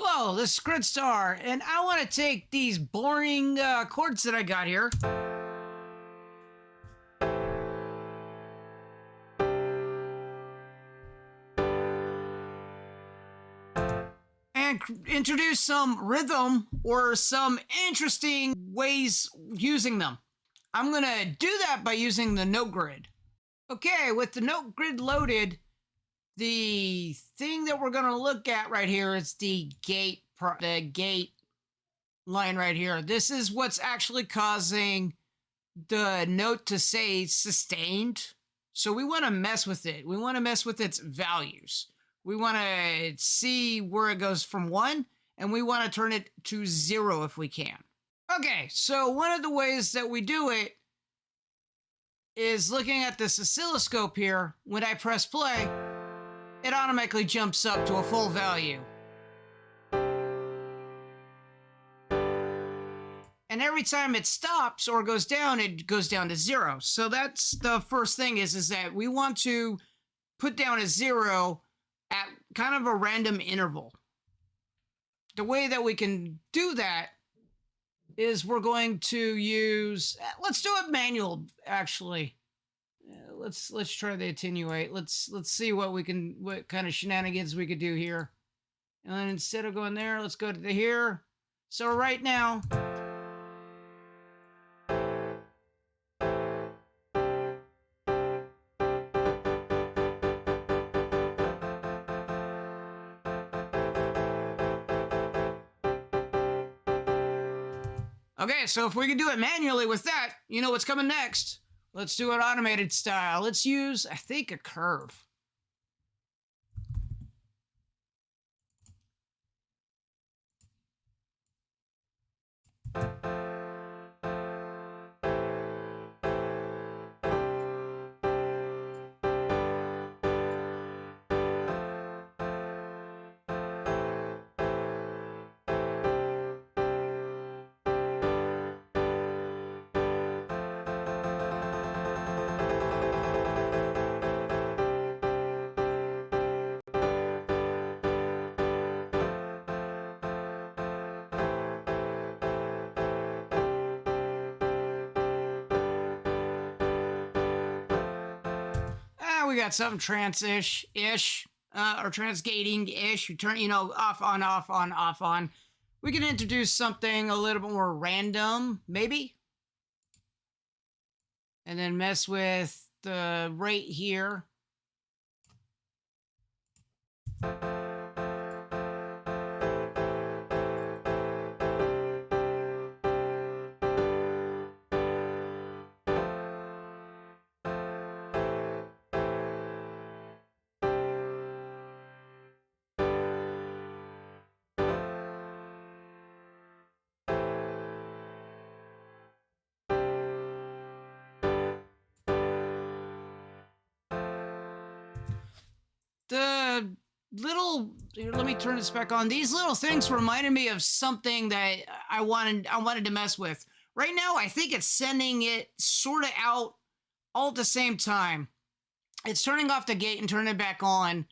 Hello, this is Gridstar, and I want to take these boring chords that I got here and introduce some rhythm or some interesting ways using them. I'm going to do that by using the note grid. Okay, with the note grid loaded, the thing that we're going to look at right here is the gate line right here. This is what's actually causing the note to say sustained. So we want to mess with it. We want to mess with its values. We want to see where it goes from 1, and we want to turn it to 0 if we can. Okay, so one of the ways that we do it is looking at this oscilloscope here. When I press play, it automatically jumps up to a full value. And every time it stops or goes down, it goes down to 0. So that's the first thing is that we want to put down a 0 at kind of a random interval. The way that we can do that is we're going to use, let's do it manual, actually. Let's try the attenuate. Let's see what kind of shenanigans we could do here. And then instead of going there, let's go to the here. So right now, okay, so if we can do it manually with that, you know what's coming next. Let's do it automated style. Let's use, I think, a curve. We got something trance-ish, or transgating-ish. You turn, off, on, off, on, off, on. We can introduce something a little bit more random, maybe. And then mess with the rate here. The little, let me turn this back on. These little things reminded me of something that I wanted to mess with. Right now, I think it's sending it sort of out all at the same time. It's turning off the gate and turning it back on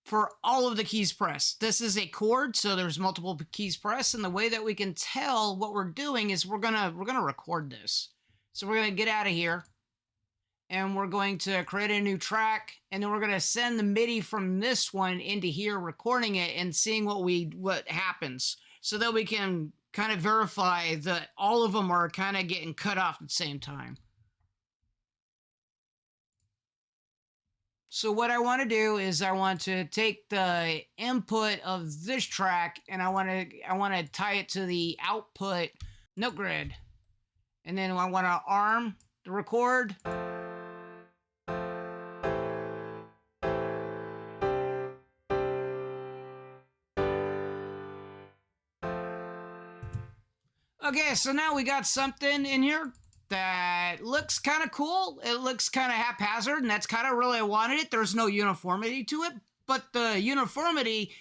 for all of the keys pressed. This is a chord, so there's multiple keys pressed, and the way that we can tell what we're doing is we're gonna record this. So we're gonna get out of here. And we're going to create a new track, and then we're going to send the MIDI from this one into here, recording it and seeing what happens, so that we can kind of verify that all of them are kind of getting cut off at the same time. So what I want to do is I want to take the input of this track, and I want to tie it to the output note grid, and then I want to arm the record. Okay, so now we got something in here that looks kind of cool. It looks kind of haphazard, and that's kind of really I wanted it. There's no uniformity to it, but the uniformity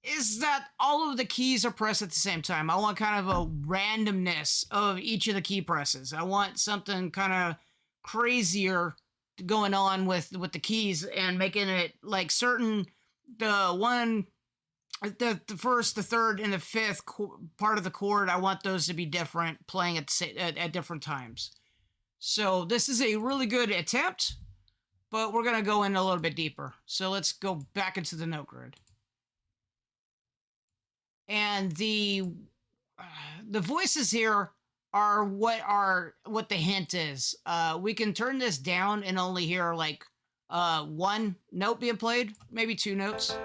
is that all of the keys are pressed at the same time. I want kind of a randomness of each of the key presses. I want something kind of crazier going on with the keys and making it like certain, the one the first, the third, and the fifth part of the chord, I want those to be different, playing at different times. So this is a really good attempt, but we're gonna go in a little bit deeper. So let's go back into the note grid. And the voices here are what the hint is. We can turn this down and only hear like one note being played, maybe two notes.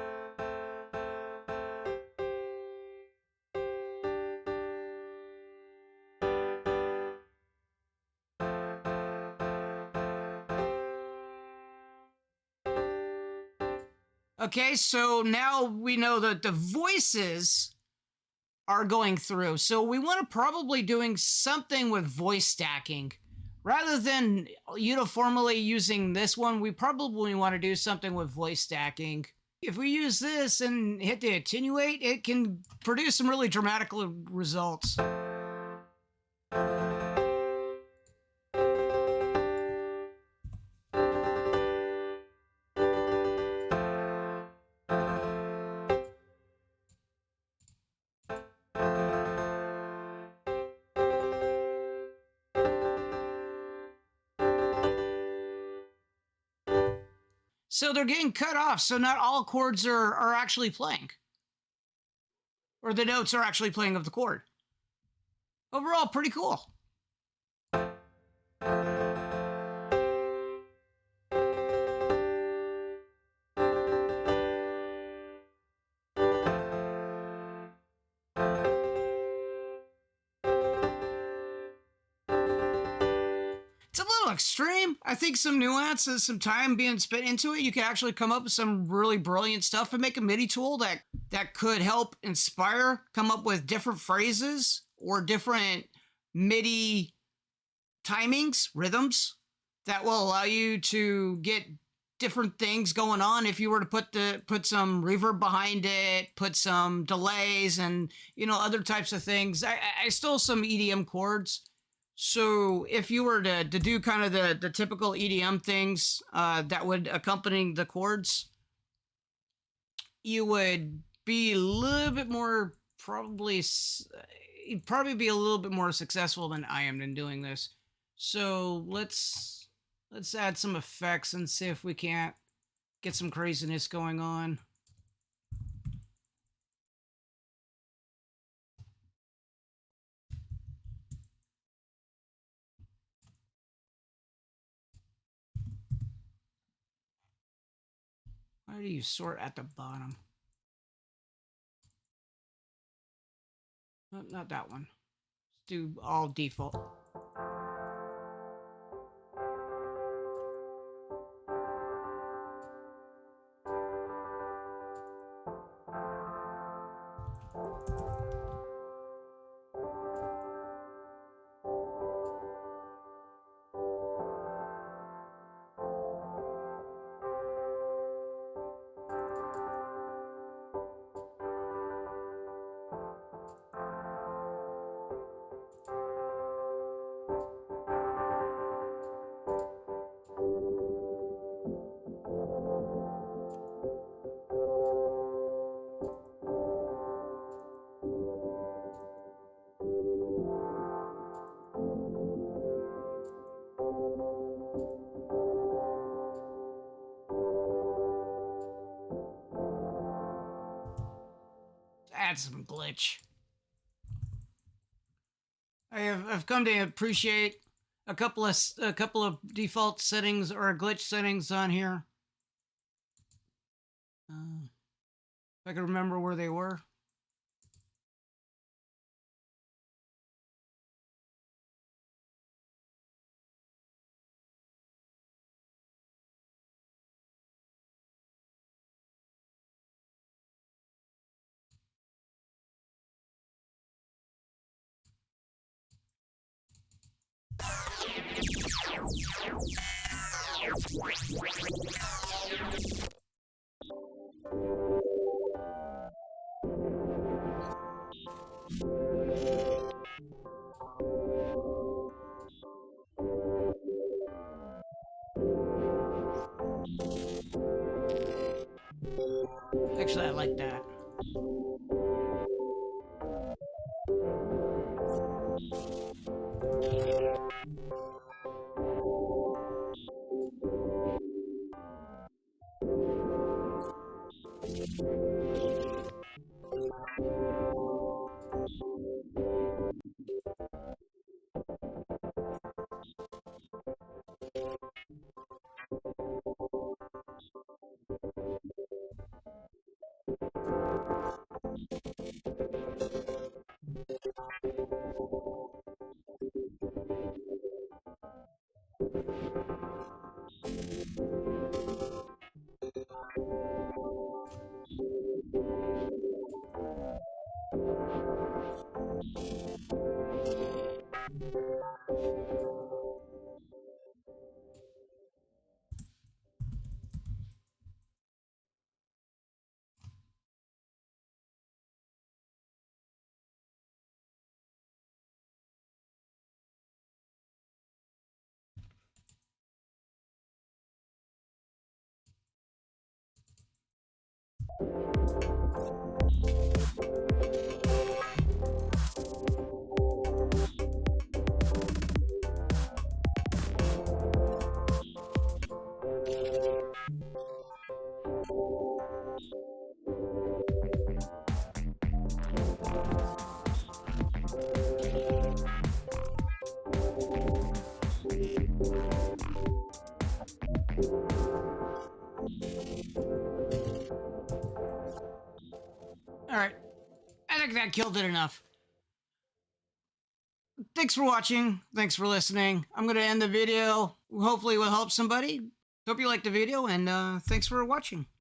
Okay, so now we know that the voices are going through. So we want to probably doing something with voice stacking. Rather than uniformly using this one, we probably want to do something with voice stacking. If we use this and hit the attenuate, it can produce some really dramatic results. So they're getting cut off, so not all chords are actually playing. Or the notes are actually playing of the chord. Overall, pretty cool. It's a little extreme. I think some nuances, some time being spent into it, you can actually come up with some really brilliant stuff and make a MIDI tool that could help inspire, come up with different phrases or different MIDI timings, rhythms that will allow you to get different things going on. If you were to put some reverb behind it, put some delays and other types of things. I stole some EDM chords. So if you were to do kind of the typical EDM things that would accompany the chords, you would be a little bit more you'd probably be a little bit more successful than I am in doing this. So let's add some effects and see if we can't get some craziness going on. Why do you sort at the bottom? Not that one. Let's do all default. Add some glitch. I've come to appreciate a couple of default settings or glitch settings on here. If I can remember where they were. Actually, I like that. All right. I think that killed it enough. Thanks for watching. Thanks for listening. I'm going to end the video. Hopefully it will help somebody. Hope you liked the video, and thanks for watching.